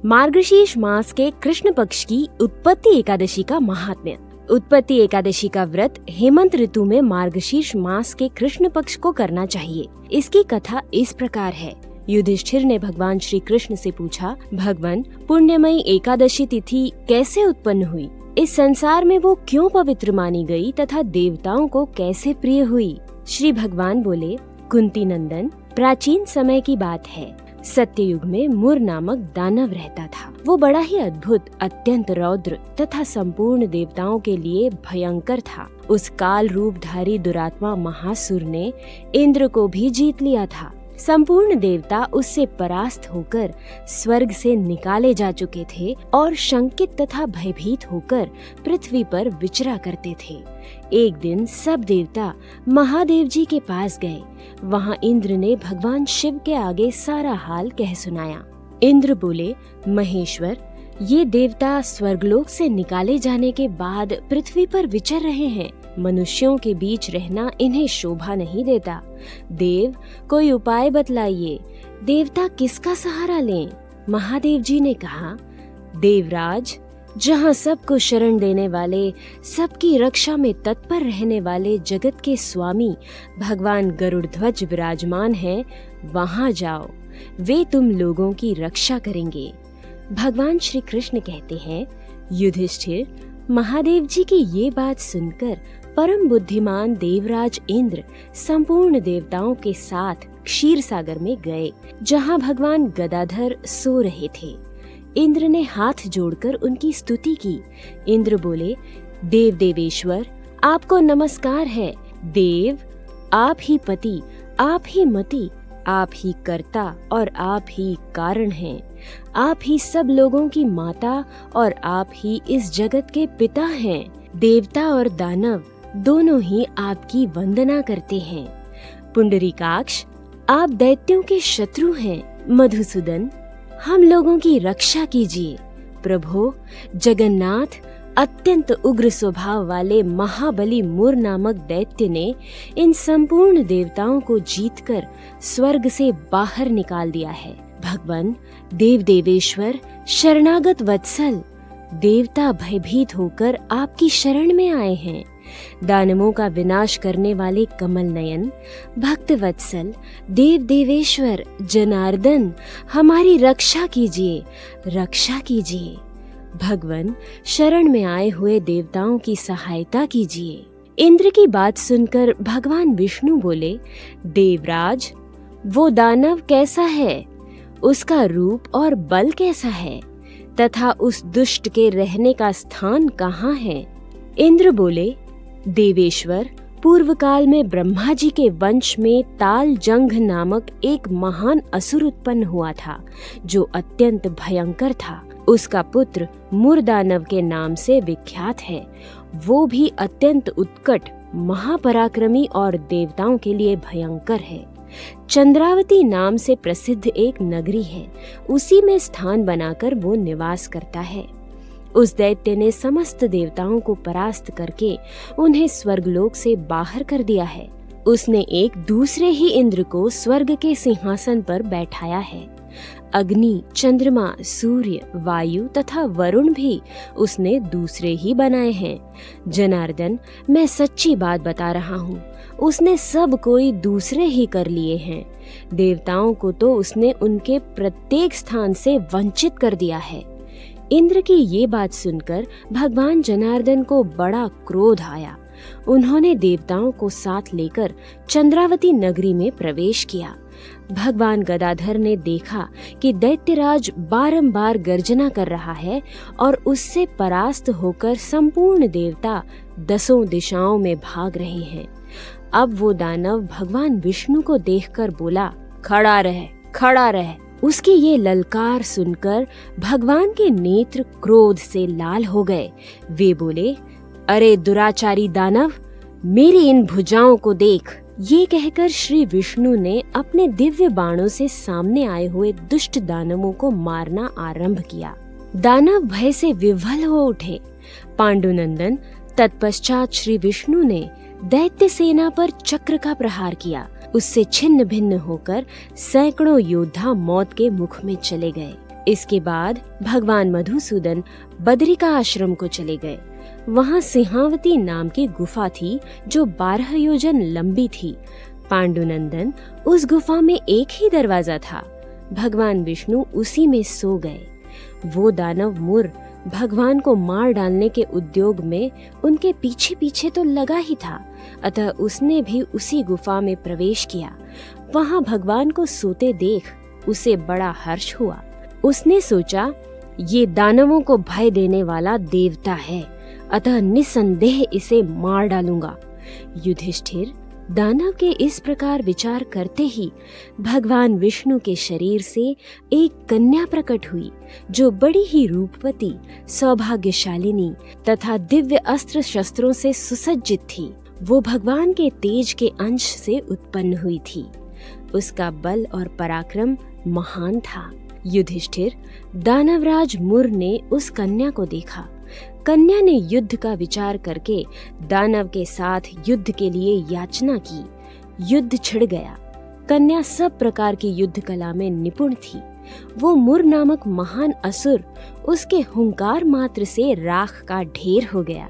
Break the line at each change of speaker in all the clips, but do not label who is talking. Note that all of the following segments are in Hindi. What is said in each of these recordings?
मार्गशीर्ष मास के कृष्ण पक्ष की उत्पत्ति एकादशी का महात्म्य। उत्पत्ति एकादशी का व्रत हेमंत ऋतु में मार्गशीर्ष मास के कृष्ण पक्ष को करना चाहिए। इसकी कथा इस प्रकार है। युधिष्ठिर ने भगवान श्री कृष्ण से पूछा, भगवान, पुण्यमयी एकादशी तिथि कैसे उत्पन्न हुई? इस संसार में वो क्यों पवित्र मानी गई तथा देवताओं को कैसे प्रिय हुई? श्री भगवान बोले, कुंती नंदन, प्राचीन समय की बात है। सत्ययुग में मुर नामक दानव रहता था। वो बड़ा ही अद्भुत, अत्यंत रौद्र तथा संपूर्ण देवताओं के लिए भयंकर था। उस काल रूपधारी दुरात्मा महासुर ने इंद्र को भी जीत लिया था। संपूर्ण देवता उससे परास्त होकर स्वर्ग से निकाले जा चुके थे और शंकित तथा भयभीत होकर पृथ्वी पर विचरा करते थे। एक दिन सब देवता महादेव जी के पास गए। वहाँ इंद्र ने भगवान शिव के आगे सारा हाल कह सुनाया। इंद्र बोले, महेश्वर, ये देवता स्वर्गलोक से निकाले जाने के बाद पृथ्वी पर विचर रहे हैं। मनुष्यों के बीच रहना इन्हें शोभा नहीं देता। देव, कोई उपाय बतलाइए। देवता किसका सहारा लें? महादेव जी ने कहा, देवराज, जहाँ सबको शरण देने वाले, सबकी रक्षा में तत्पर रहने वाले जगत के स्वामी भगवान गरुड़ध्वज विराजमान हैं, वहाँ जाओ। वे तुम लोगों की रक्षा करेंगे। भगवान श्री कृष्ण कहते हैं, युधिष्ठिर, महादेव जी की ये बात सुनकर परम बुद्धिमान देवराज इंद्र संपूर्ण देवताओं के साथ क्षीर सागर में गए, जहाँ भगवान गदाधर सो रहे थे। इंद्र ने हाथ जोड़कर उनकी स्तुति की। इंद्र बोले, देव देवेश्वर, आपको नमस्कार है। देव, आप ही पति, आप ही मति, आप ही कर्ता और आप ही कारण हैं। आप ही सब लोगों की माता और आप ही इस जगत के पिता हैं। देवता और दानव दोनों ही आपकी वंदना करते हैं। पुंडरीकाक्ष, आप दैत्यों के शत्रु हैं। मधुसूदन, हम लोगों की रक्षा कीजिए। प्रभो जगन्नाथ, अत्यंत उग्र स्वभाव वाले महाबली मुर नामक दैत्य ने इन संपूर्ण देवताओं को जीतकर स्वर्ग से बाहर निकाल दिया है। भगवान देव देवेश्वर, शरणागत वत्सल, देवता भयभीत होकर आपकी शरण में आए हैं। दानवों का विनाश करने वाले कमल नयन, भक्त वत्सल, देव देवेश्वर, जनार्दन, हमारी रक्षा कीजिए, रक्षा कीजिए। भगवान, शरण में आए हुए देवताओं की सहायता कीजिए। इंद्र की बात सुनकर भगवान विष्णु बोले, देवराज, वो दानव कैसा है? उसका रूप और बल कैसा है तथा उस दुष्ट के रहने का स्थान कहाँ है? इंद्र बोले, देवेश्वर, पूर्व काल में ब्रह्मा जी के वंश में ताल जंघ नामक एक महान असुर उत्पन्न हुआ था, जो अत्यंत भयंकर था। उसका पुत्र मुरदानव के नाम से विख्यात है। वो भी अत्यंत उत्कट, महापराक्रमी और देवताओं के लिए भयंकर है। चंद्रावती नाम से प्रसिद्ध एक नगरी है, उसी में स्थान बनाकर वो निवास करता है। उस दैत्य ने समस्त देवताओं को परास्त करके उन्हें स्वर्गलोक से बाहर कर दिया है। उसने एक दूसरे ही इंद्र को स्वर्ग के सिंहासन पर बैठाया है। अग्नि, चंद्रमा, सूर्य, वायु तथा वरुण भी उसने दूसरे ही बनाए हैं। जनार्दन, मैं सच्ची बात बता रहा हूँ, उसने सब कोई दूसरे ही कर लिए हैं। देवताओं को तो उसने उनके प्रत्येक स्थान से वंचित कर दिया है। इंद्र की ये बात सुनकर भगवान जनार्दन को बड़ा क्रोध आया। उन्होंने देवताओं को साथ लेकर चंद्रावती नगरी में प्रवेश किया। भगवान गदाधर ने देखा कि दैत्यराज बारंबार गर्जना कर रहा है और उससे परास्त होकर संपूर्ण देवता दसों दिशाओं में भाग रहे हैं। अब वो दानव भगवान विष्णु को देखकर बोला, खड़ा रह, खड़ा रह। उसकी ये ललकार सुनकर भगवान के नेत्र क्रोध से लाल हो गए। वे बोले, अरे दुराचारी दानव, मेरी इन भुजाओं को देख। ये कहकर श्री विष्णु ने अपने दिव्य बाणों से सामने आए हुए दुष्ट दानवों को मारना आरंभ किया। दानव भय से विह्वल हो उठे। पांडुनंदन, तत्पश्चात श्री विष्णु ने दैत्य सेना पर चक्र का प्रहार किया। उससे छिन्न भिन्न होकर सैकड़ों योद्धा मौत के मुख में चले गए। इसके बाद भगवान मधुसूदन बद्रिका आश्रम को चले गए। वहाँ सिंहावती नाम की गुफा थी जो 12 योजन लंबी थी। पांडुनंदन उस गुफा में एक ही दरवाजा था। भगवान विष्णु उसी में सो गए। वो दानव मुर भगवान को मार डालने के उद्योग में उनके पीछे पीछे तो लगा ही था, अतः उसने भी उसी गुफा में प्रवेश किया। वहाँ भगवान को सोते देख उसे बड़ा हर्ष हुआ। उसने सोचा, ये दानवों को भय देने वाला देवता है, अतः निसंदेह इसे मार डालूंगा। युधिष्ठिर दानव के इस प्रकार विचार करते ही भगवान विष्णु के शरीर से एक कन्या प्रकट हुई, जो बड़ी ही रूपवती, सौभाग्यशालिनी तथा दिव्य अस्त्र शस्त्रों से सुसज्जित थी। वो भगवान के तेज के अंश से उत्पन्न हुई थी। उसका बल और पराक्रम महान था। युधिष्ठिर दानवराज मुर ने उस कन्या को देखा। कन्या ने युद्ध का विचार करके दानव के साथ युद्ध के लिए याचना की। युद्ध छिड़ गया। कन्या सब प्रकार की युद्ध कला में निपुण थी। वो मुर नामक महान असुर उसके हुंकार मात्र से राख का ढेर हो गया।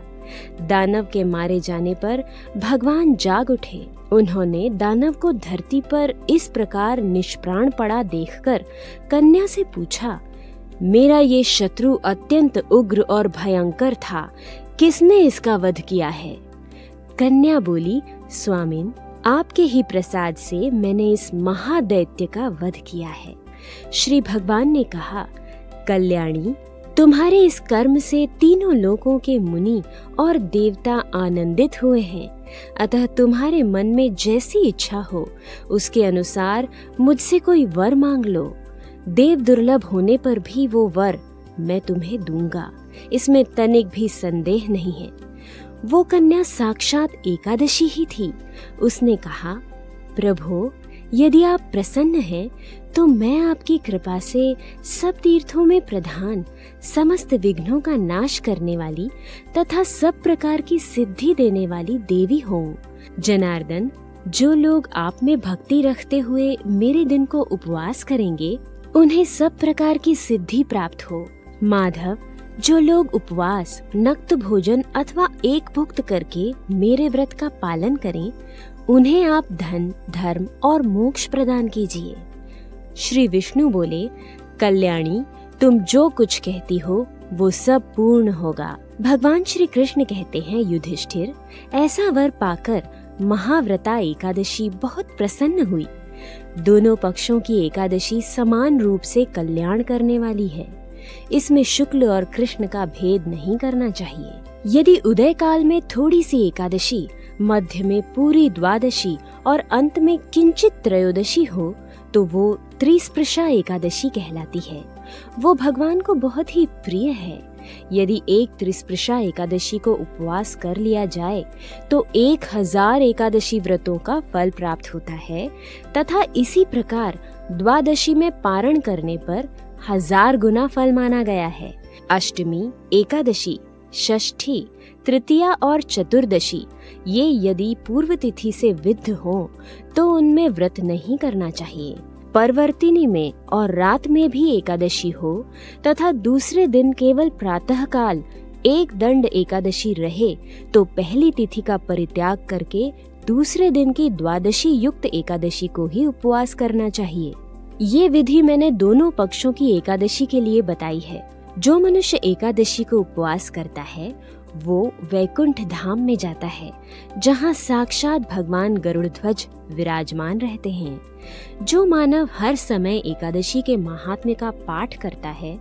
दानव के मारे जाने पर भगवान जाग उठे। उन्होंने दानव को धरती पर इस प्रकार निष्प्राण पड़ा देखकर कन्या से पूछा, मेरा ये शत्रु अत्यंत उग्र और भयंकर था, किसने इसका वध किया है? कन्या बोली, स्वामिन, आपके ही प्रसाद से मैंने इस महादैत्य का वध किया है। श्री भगवान ने कहा, कल्याणी, तुम्हारे इस कर्म से तीनों लोकों के मुनि और देवता आनंदित हुए हैं, अतः तुम्हारे मन में जैसी इच्छा हो उसके अनुसार मुझसे कोई वर मांग लो। देव दुर्लभ होने पर भी वो वर मैं तुम्हें दूंगा, इसमें तनिक भी संदेह नहीं है। वो कन्या साक्षात एकादशी ही थी। उसने कहा, प्रभो, यदि आप प्रसन्न हैं तो मैं आपकी कृपा से सब तीर्थों में प्रधान, समस्त विघ्नों का नाश करने वाली तथा सब प्रकार की सिद्धि देने वाली देवी हूँ। जनार्दन, जो लोग आप में भक्ति रखते हुए मेरे दिन को उपवास करेंगे उन्हें सब प्रकार की सिद्धि प्राप्त हो। माधव, जो लोग उपवास, नक्त भोजन अथवा एक भुक्त करके मेरे व्रत का पालन करें उन्हें आप धन, धर्म और मोक्ष प्रदान कीजिए। श्री विष्णु बोले, कल्याणी, तुम जो कुछ कहती हो वो सब पूर्ण होगा। भगवान श्री कृष्ण कहते हैं, युधिष्ठिर, ऐसा वर पाकर महाव्रता एकादशी बहुत प्रसन्न हुई। दोनों पक्षों की एकादशी समान रूप से कल्याण करने वाली है। इसमें शुक्ल और कृष्ण का भेद नहीं करना चाहिए। यदि उदय काल में थोड़ी सी एकादशी, मध्य में पूरी द्वादशी और अंत में किंचित त्रयोदशी हो तो वो त्रिस्पृशा एकादशी कहलाती है। वो भगवान को बहुत ही प्रिय है। यदि एक त्रिस्पृशा एकादशी को उपवास कर लिया जाए तो 1000 एकादशी व्रतों का फल प्राप्त होता है तथा इसी प्रकार द्वादशी में पारण करने पर 1000 गुना फल माना गया है। अष्टमी, एकादशी, षष्ठी, तृतीया और चतुर्दशी ये यदि पूर्व तिथि से विद्ध हो तो उनमें व्रत नहीं करना चाहिए। परवर्तिनी में और रात में भी एकादशी हो तथा दूसरे दिन केवल प्रातः काल एक दंड एकादशी रहे तो पहली तिथि का परित्याग करके दूसरे दिन की द्वादशी युक्त एकादशी को ही उपवास करना चाहिए। ये विधि मैंने दोनों पक्षों की एकादशी के लिए बताई है। जो मनुष्य एकादशी को उपवास करता है वो वैकुंठ धाम में जाता है, जहाँ साक्षात भगवान गरुड़ध्वज विराजमान रहते हैं। जो मानव हर समय एकादशी के महात्म्य का पाठ करता है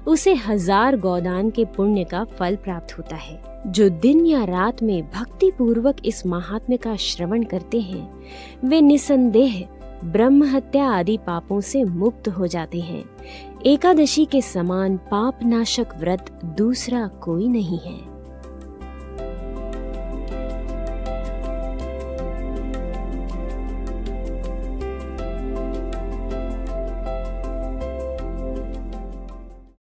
उसे 1000 गोदान के पुण्य का फल प्राप्त होता है। जो दिन या रात में भक्ति पूर्वक इस महात्म्य का श्रवण करते हैं वे निसंदेह ब्रह्म हत्या आदि पापों से मुक्त हो जाते हैं। एकादशी के समान पाप नाशक व्रत दूसरा कोई नहीं है।